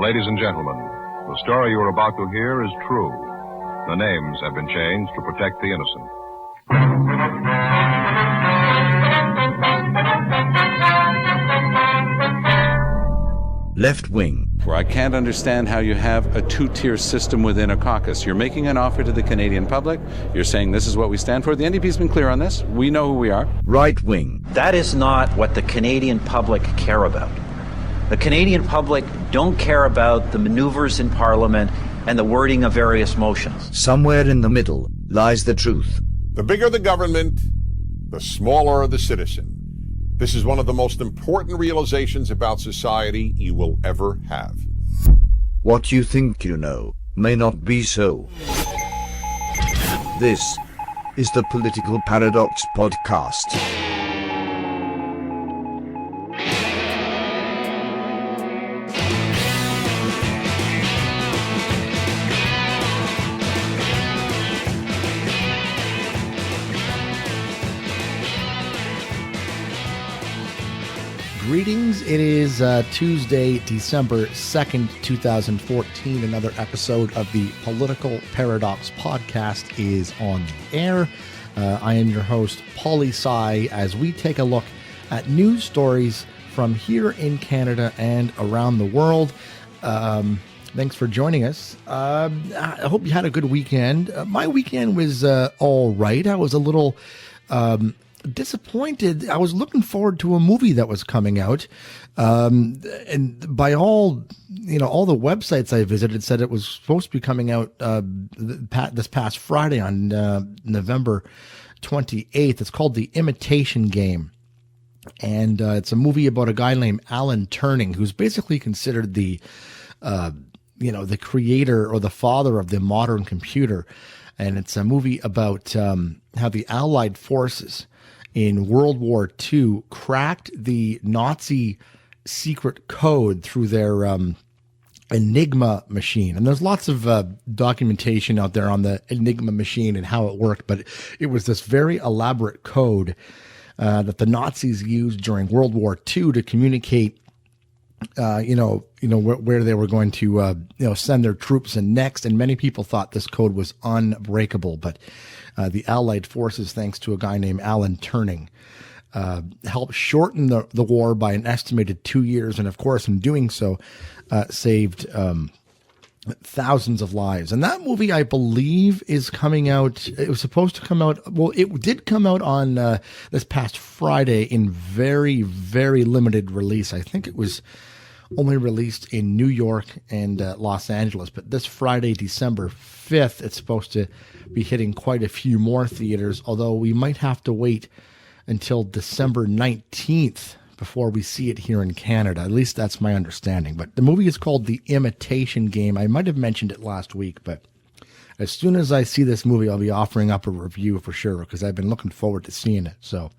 Ladies and gentlemen, the story you are about to hear is true. The names have been changed to protect the innocent. Left wing. Where I can't understand how you have a two-tier system within a caucus. You're making an offer to the Canadian public. You're saying this is what we stand for. The NDP's been clear on this. We know who we are. Right wing. That is not what the Canadian public care about. The Canadian public don't care about the maneuvers in Parliament and the wording of various motions. Somewhere in the middle lies the truth. The bigger the government, the smaller the citizen. This is one of the most important realizations about society you will ever have. What you think you know may not be so. This is the Political Paradox Podcast. Greetings. It is Tuesday, December 2nd, 2014. Another episode of the Political Paradox Podcast is on the air. I am your host, Paulie Sai, as we take a look at news stories from here in Canada and around the world. Thanks for joining us. I hope you had a good weekend. My weekend was all right. I was a little disappointed. I was looking forward to a movie that was coming out, and by all the websites I visited said it was supposed to be coming out this past Friday on November 28th. It's called The Imitation Game, and it's a movie about a guy named Alan Turing, who's basically considered the the creator or the father of the modern computer. And it's a movie about how the Allied forces in World War II cracked the Nazi secret code through their Enigma machine. And there's lots of documentation out there on the Enigma machine and how it worked, but it was this very elaborate code that the Nazis used during World War II to communicate where they were going to, send their troops in next. And many people thought this code was unbreakable, but the Allied forces, thanks to a guy named Alan Turing, helped shorten the war by an estimated 2 years. And of course, in doing so, saved thousands of lives. And that movie, I believe, is coming out. It was supposed to come out. Well, it did come out on this past Friday in very, very limited release. I think it was only released in New York and Los Angeles. But this Friday, December 5th, it's supposed to be hitting quite a few more theaters, although we might have to wait until December 19th before we see it here in Canada. At least that's my understanding. But the movie is called The Imitation Game. I might have mentioned it last week, but as soon as I see this movie, I'll be offering up a review for sure, because I've been looking forward to seeing it. So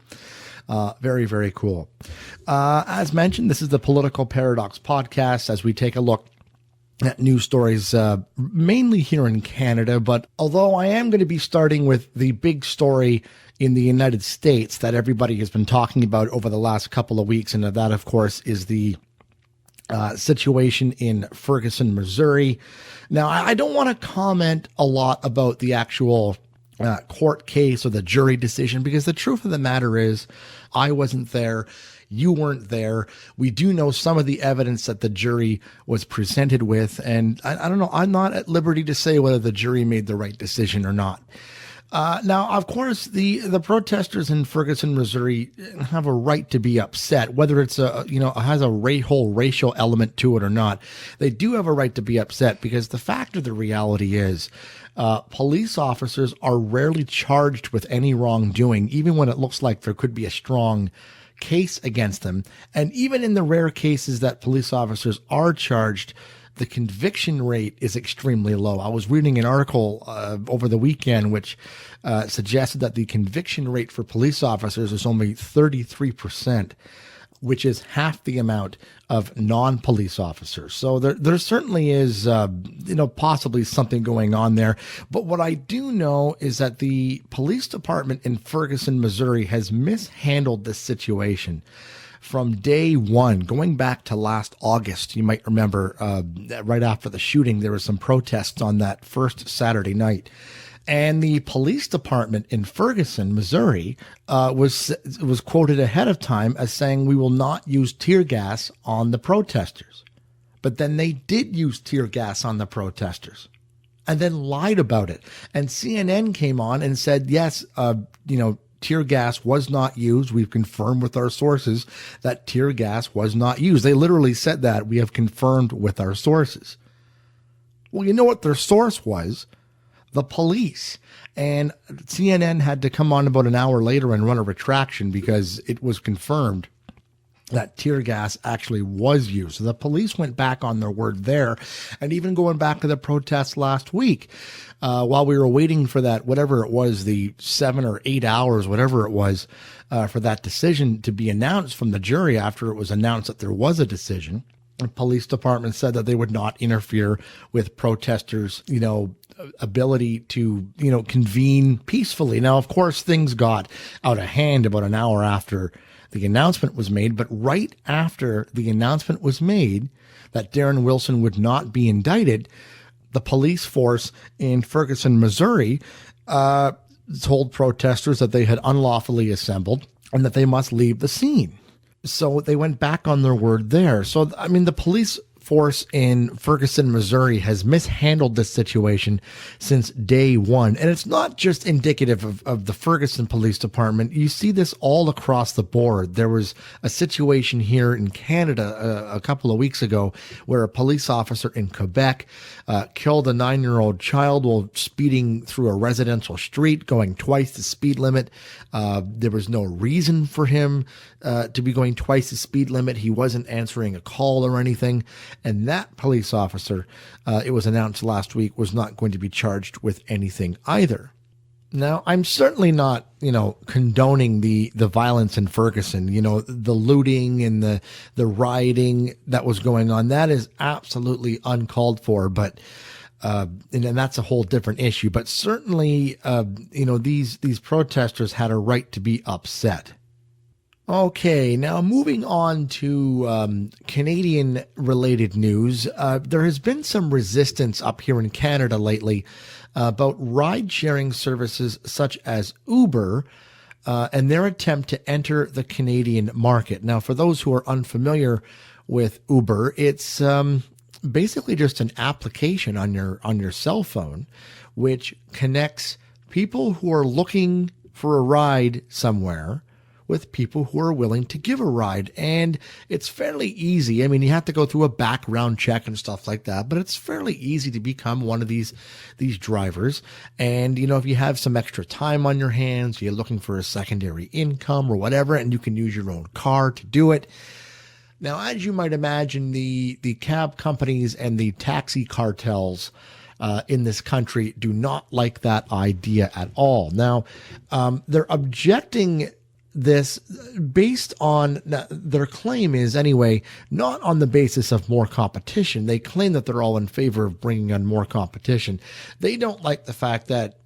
very, very cool. As mentioned, this is the Political Paradox Podcast, as we take a look at news stories mainly here in Canada. But although I am going to be starting with the big story in the United States that everybody has been talking about over the last couple of weeks, and that, of course, is the situation in Ferguson, Missouri. Now, I don't want to comment a lot about the actual court case or the jury decision, because the truth of the matter is I wasn't there. You weren't there. We do know some of the evidence that the jury was presented with, and I don't know. I'm not at liberty to say whether the jury made the right decision or not. Now, of course, the protesters in Ferguson, Missouri have a right to be upset, whether it's has a whole racial element to it or not. They do have a right to be upset, because the fact of the reality is police officers are rarely charged with any wrongdoing, even when it looks like there could be a strong case against them. And even in the rare cases that police officers are charged, the conviction rate is extremely low. I was reading an article over the weekend which suggested that the conviction rate for police officers is only 33%, which is half the amount of non-police officers. So there certainly is, possibly something going on there. But what I do know is that the police department in Ferguson, Missouri has mishandled this situation. from day one, going back to last August. You might remember right after the shooting, there was some protests on that first Saturday night. And the police department in Ferguson, Missouri, was quoted ahead of time as saying, "We will not use tear gas on the protesters." But then they did use tear gas on the protesters and then lied about it. And CNN came on and said, yes, tear gas was not used. We've confirmed with our sources that tear gas was not used. They literally said that. We have confirmed with our sources. Well, you know what their source was? The police. And CNN had to come on about an hour later and run a retraction because it was confirmed that tear gas actually was used. So the police went back on their word there. And even going back to the protests last week, while we were waiting for that, whatever it was, the 7 or 8 hours, whatever it was, for that decision to be announced from the jury after it was announced that there was a decision, the police department said that they would not interfere with protesters, ability to, convene peacefully. Now, of course, things got out of hand about an hour after the announcement was made, but right after the announcement was made that Darren Wilson would not be indicted, the police force in Ferguson, Missouri, told protesters that they had unlawfully assembled and that they must leave the scene. So they went back on their word there. So, the police force in Ferguson, Missouri has mishandled this situation since day one. And it's not just indicative of the Ferguson Police Department. You see this all across the board. There was a situation here in Canada a couple of weeks ago where a police officer in Quebec killed a 9-year-old child while speeding through a residential street, going twice the speed limit. There was no reason for him to be going twice the speed limit. He wasn't answering a call or anything. And that police officer, it was announced last week, was not going to be charged with anything either. Now, I'm certainly not, condoning the violence in Ferguson, the looting and the rioting that was going on. That is absolutely uncalled for, but and that's a whole different issue. But certainly, these protesters had a right to be upset. Okay, now moving on to Canadian-related news. There has been some resistance up here in Canada lately about ride-sharing services such as Uber and their attempt to enter the Canadian market. Now, for those who are unfamiliar with Uber, it's basically just an application on your cell phone which connects people who are looking for a ride somewhere with people who are willing to give a ride. And it's fairly easy. You have to go through a background check and stuff like that, but it's fairly easy to become one of these drivers. And, if you have some extra time on your hands, you're looking for a secondary income or whatever, and you can use your own car to do it. Now, as you might imagine, the cab companies and the taxi cartels in this country do not like that idea at all. Now, they're objecting this based on their claim is anyway, not on the basis of more competition. They claim that they're all in favor of bringing on more competition. They don't like the fact that,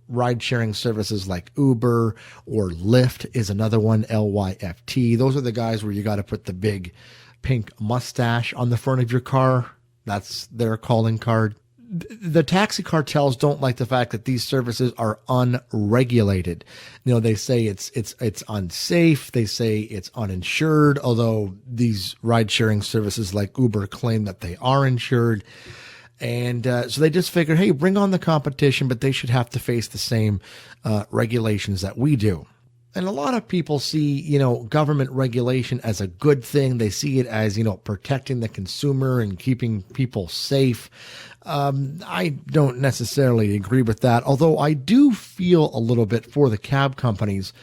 ride sharing services like Uber or Lyft is another one, LYFT. Those are the guys where you got to put the big pink mustache on the front of your car. That's their calling card. The taxi cartels don't like the fact that these services are unregulated. They say it's unsafe. They say it's uninsured, although these ride-sharing services like Uber claim that they are insured. And so they just figured, hey, bring on the competition, but they should have to face the same regulations that we do. And a lot of people see, government regulation as a good thing. They see it as, protecting the consumer and keeping people safe. I don't necessarily agree with that, although I do feel a little bit for the cab companies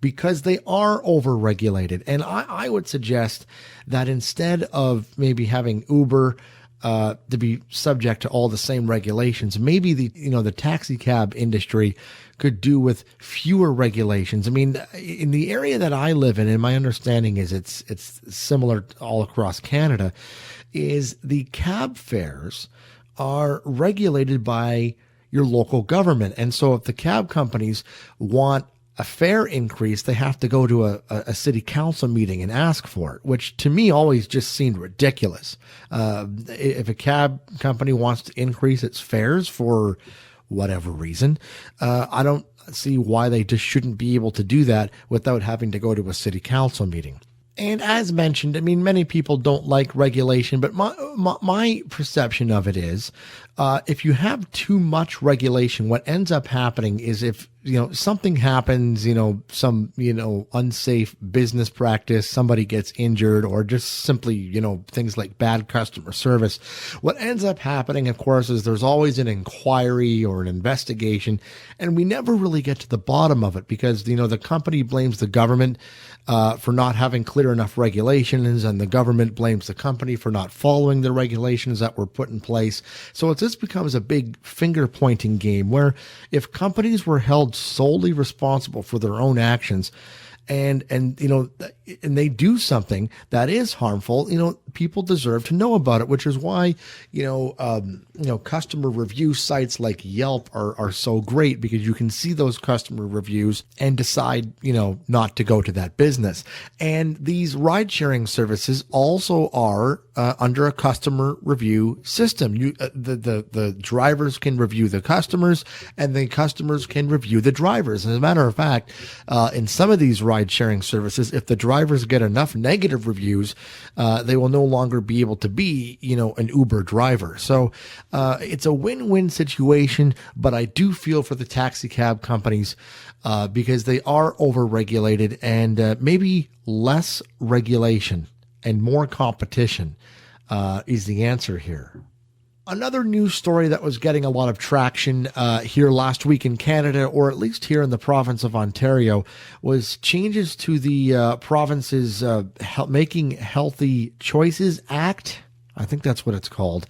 because they are overregulated. And I would suggest that instead of maybe having Uber to be subject to all the same regulations, maybe the taxi cab industry could do with fewer regulations. In the area that I live in, and my understanding is it's similar all across Canada, is the cab fares are regulated by your local government. And so if the cab companies want a fare increase, they have to go to a city council meeting and ask for it, which to me always just seemed ridiculous. If a cab company wants to increase its fares for whatever reason, I don't see why they just shouldn't be able to do that without having to go to a city council meeting. And as mentioned, I mean, many people don't like regulation, but my perception of it is, if you have too much regulation, what ends up happening is if, something happens, some, unsafe business practice, somebody gets injured, or just simply, things like bad customer service. What ends up happening, of course, is there's always an inquiry or an investigation, and we never really get to the bottom of it because, the company blames the government for not having clear enough regulations, and the government blames the company for not following the regulations that were put in place. So it just becomes a big finger pointing game where if companies were held solely responsible for their own actions and they do something that is harmful, people deserve to know about it, which is why, customer review sites like Yelp are so great, because you can see those customer reviews and decide, not to go to that business. And these ride sharing services also are under a customer review system. The drivers can review the customers, and the customers can review the drivers. As a matter of fact, in some of these ride sharing services, if the drivers get enough negative reviews, they will no longer be able to be, an Uber driver. So it's a win-win situation, but I do feel for the taxi cab companies because they are overregulated, and maybe less regulation and more competition is the answer here. Another news story that was getting a lot of traction here last week in Canada, or at least here in the province of Ontario, was changes to the province's Making Healthy Choices Act. I think that's what it's called.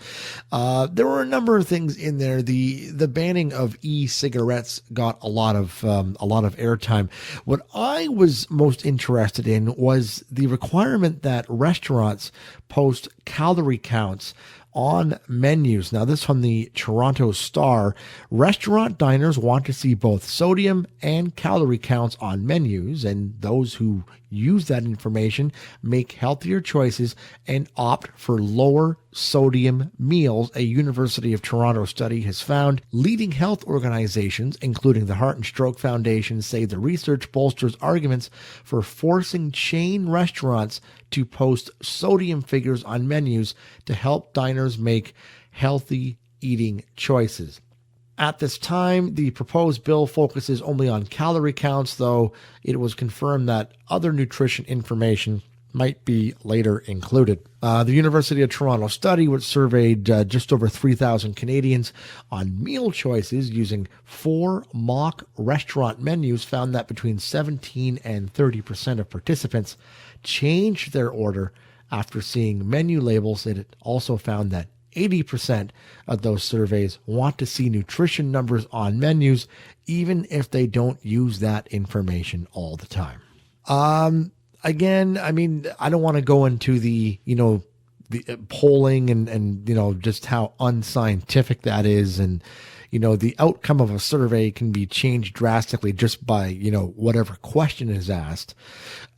There were a number of things in there. The banning of e-cigarettes got a lot of airtime. What I was most interested in was the requirement that restaurants post calorie counts on menus. Now, this from the Toronto Star. Restaurant diners want to see both sodium and calorie counts on menus, and those who use that information make healthier choices and opt for lower sodium meals. A University of Toronto study has found. Leading health organizations, including the Heart and Stroke Foundation, say the research bolsters arguments for forcing chain restaurants to post sodium figures on menus to help diners make healthy eating choices. At this time, the proposed bill focuses only on calorie counts, though it was confirmed that other nutrition information might be later included. The University of Toronto study, which surveyed just over 3,000 Canadians on meal choices using 4 mock restaurant menus, found that between 17 and 30% of participants changed their order after seeing menu labels. It also found that 80% of those surveys want to see nutrition numbers on menus, even if they don't use that information all the time. Again, I mean, I don't want to go into the polling and just how unscientific that is. And, the outcome of a survey can be changed drastically just by, whatever question is asked.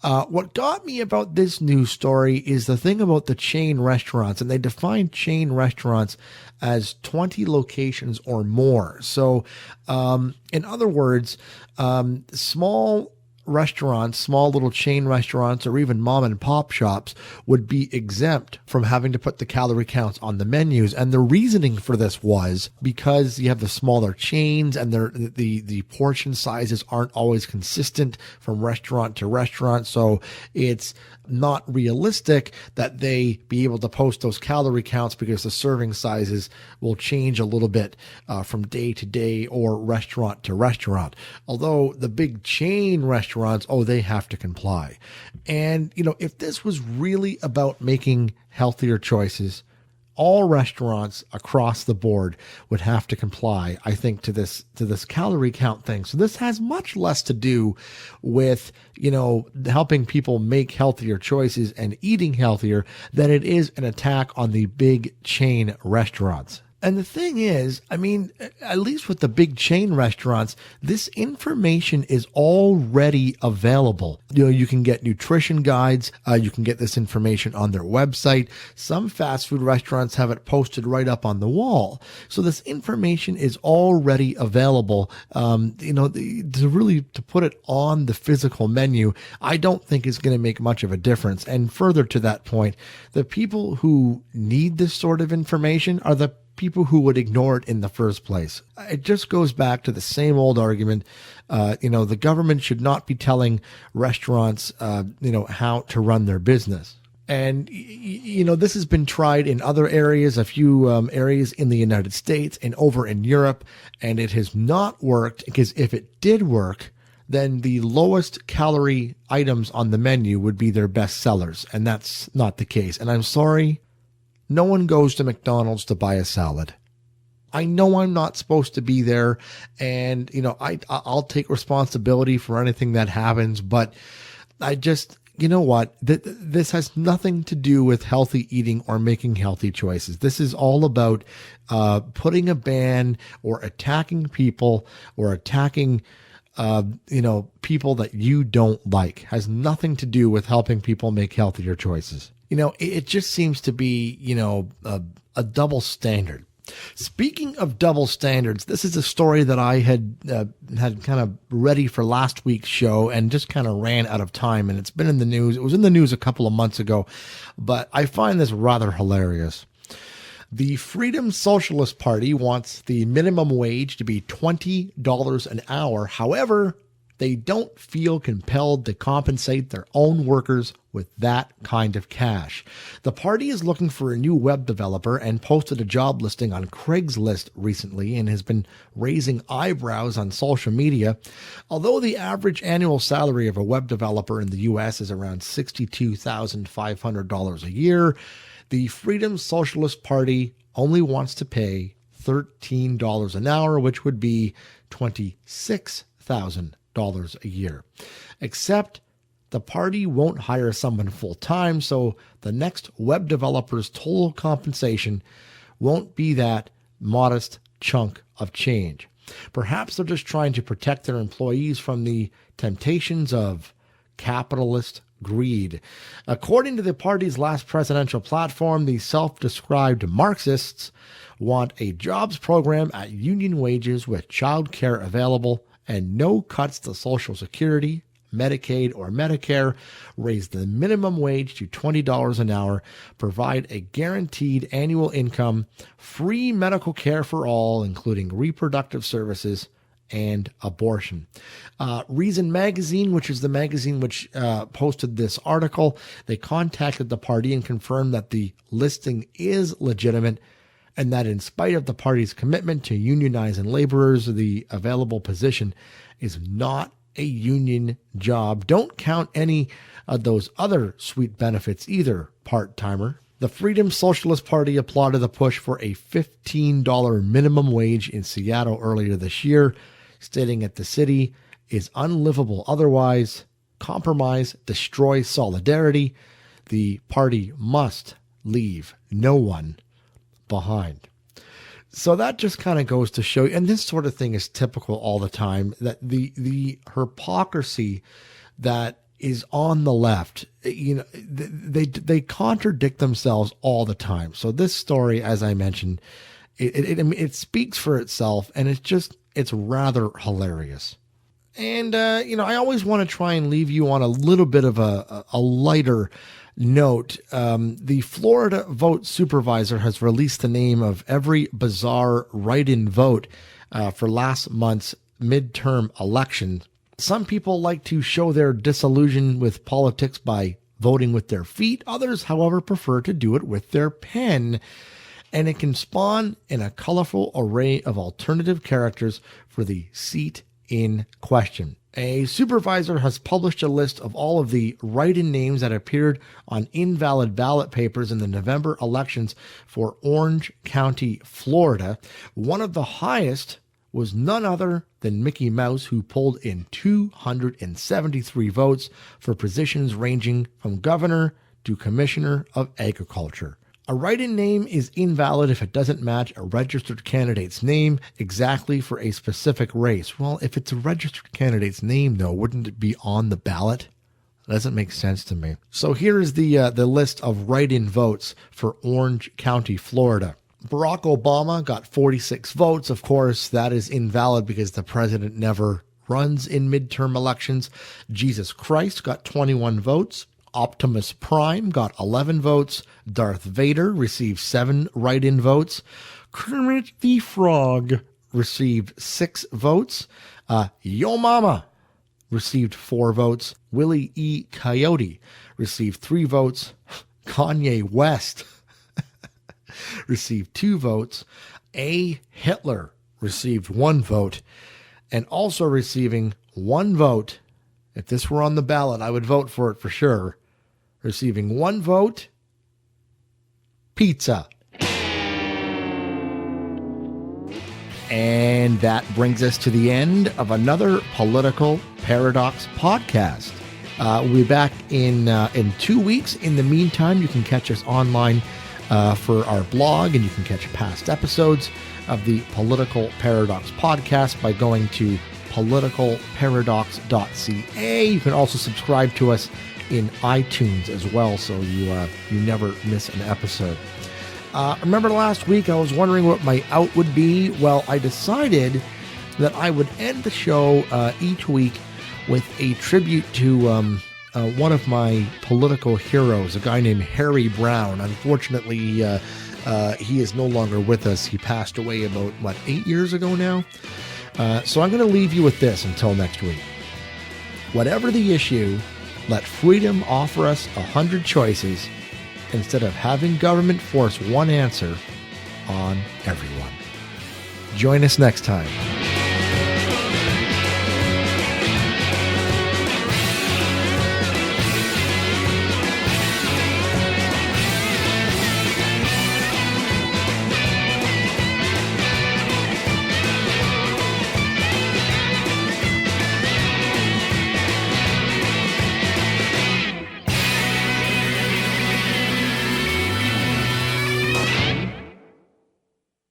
What got me about this news story is the thing about the chain restaurants, and they define chain restaurants as 20 locations or more. So, in other words, small restaurants, small little chain restaurants, or even mom and pop shops would be exempt from having to put the calorie counts on the menus. And the reasoning for this was because you have the smaller chains and the portion sizes aren't always consistent from restaurant to restaurant. So it's not realistic that they be able to post those calorie counts because the serving sizes will change a little bit from day to day or restaurant to restaurant. Although the big chain restaurants, they have to comply. And, if this was really about making healthier choices, all restaurants across the board would have to comply, I think, to this calorie count thing. So this has much less to do with, helping people make healthier choices and eating healthier than it is an attack on the big chain restaurants. And the thing is, I mean, at least with the big chain restaurants, this information is already available. You know, you can get nutrition guides. You can get this information on their website. Some fast food restaurants have it posted right up on the wall. So this information is already available. To put it on the physical menu, I don't think is going to make much of a difference. And further to that point, the people who need this sort of information are the people who would ignore it in the first place. It just goes back to the same old argument. The government should not be telling restaurants, how to run their business. And, this has been tried in other areas, a few areas in the United States and over in Europe, and it has not worked, because if it did work, then the lowest calorie items on the menu would be their best sellers. And that's not the case. And I'm sorry, no one goes to McDonald's to buy a salad. I know I'm not supposed to be there, and, I'll take responsibility for anything that happens, but I just, you know what? This has nothing to do with healthy eating or making healthy choices. This is all about putting a ban or attacking people or attacking people that you don't like. Has nothing to do with helping people make healthier choices. It just seems to be, a double standard. Speaking of double standards, this is a story that I had kind of ready for last week's show and just kind of ran out of time, and it's been in the news. It was in the news a couple of months ago, but I find this rather hilarious. The Freedom Socialist Party wants the minimum wage to be $20 an hour. However, they don't feel compelled to compensate their own workers with that kind of cash. The party is looking for a new web developer and posted a job listing on Craigslist recently and has been raising eyebrows on social media. Although the average annual salary of a web developer in the U.S. is around $62,500 a year, the Freedom Socialist Party only wants to pay $13 an hour, which would be $26,000 a year. Except the party won't hire someone full time, so the next web developer's total compensation won't be that modest chunk of change. Perhaps they're just trying to protect their employees from the temptations of capitalist greed. According to the party's last presidential platform, the self-described Marxists want a jobs program at union wages with child care available and no cuts to Social Security, Medicaid, or Medicare, raise the minimum wage to $20 an hour, provide a guaranteed annual income, free medical care for all, including reproductive services, and abortion. Reason Magazine, which is the magazine which posted this article, they contacted the party and confirmed that the listing is legitimate and that in spite of the party's commitment to unionizing laborers, the available position is not a union job. Don't count any of those other sweet benefits either, part-timer. The Freedom Socialist Party applauded the push for a $15 minimum wage in Seattle earlier this year, stating that the city is unlivable otherwise. Compromise destroys solidarity. The party must leave no one behind. So that just kind of goes to show you, and this sort of thing is typical all the time, that the hypocrisy that is on the left, they contradict themselves all the time. So this story, as I mentioned, it speaks for itself, and it's rather hilarious. And I always want to try and leave you on a little bit of a lighter note. The Florida vote supervisor has released the name of every bizarre write-in vote for last month's midterm election. Some people like to show their disillusion with politics by voting with their feet. Others, however, prefer to do it with their pen. And it can spawn in a colorful array of alternative characters for the seat in question. A supervisor has published a list of all of the write-in names that appeared on invalid ballot papers in the November elections for Orange County, Florida. One of the highest was none other than Mickey Mouse, who pulled in 273 votes for positions ranging from governor to commissioner of agriculture. A write-in name is invalid if it doesn't match a registered candidate's name exactly for a specific race. Well, if it's a registered candidate's name, though, wouldn't it be on the ballot? That doesn't make sense to me. So here is the list of write-in votes for Orange County, Florida. Barack Obama got 46 votes. Of course, that is invalid because the president never runs in midterm elections. Jesus Christ got 21 votes. Optimus Prime got 11 votes. Darth Vader received 7 write-in votes. Kermit the Frog received 6 votes. Yo Mama received 4 votes. Willie E. Coyote received 3 votes. Kanye West received 2 votes. A. Hitler received 1 vote. And also receiving 1 vote, if this were on the ballot, I would vote for it for sure. Receiving 1 vote, pizza. And that brings us to the end of another Political Paradox podcast. We'll be back in 2 weeks. In the meantime, you can catch us online for our blog, and you can catch past episodes of the Political Paradox podcast by going to politicalparadox.ca. You can also subscribe to us in iTunes as well, so you never miss an episode. Remember last week I was wondering what my out would be? Well, I decided that I would end the show each week with a tribute to one of my political heroes, a guy named Harry Brown. Unfortunately, he is no longer with us. He passed away about, 8 years ago now? So I'm going to leave you with this until next week. Whatever the issue, let freedom offer us 100 choices instead of having government force one answer on everyone. Join us next time.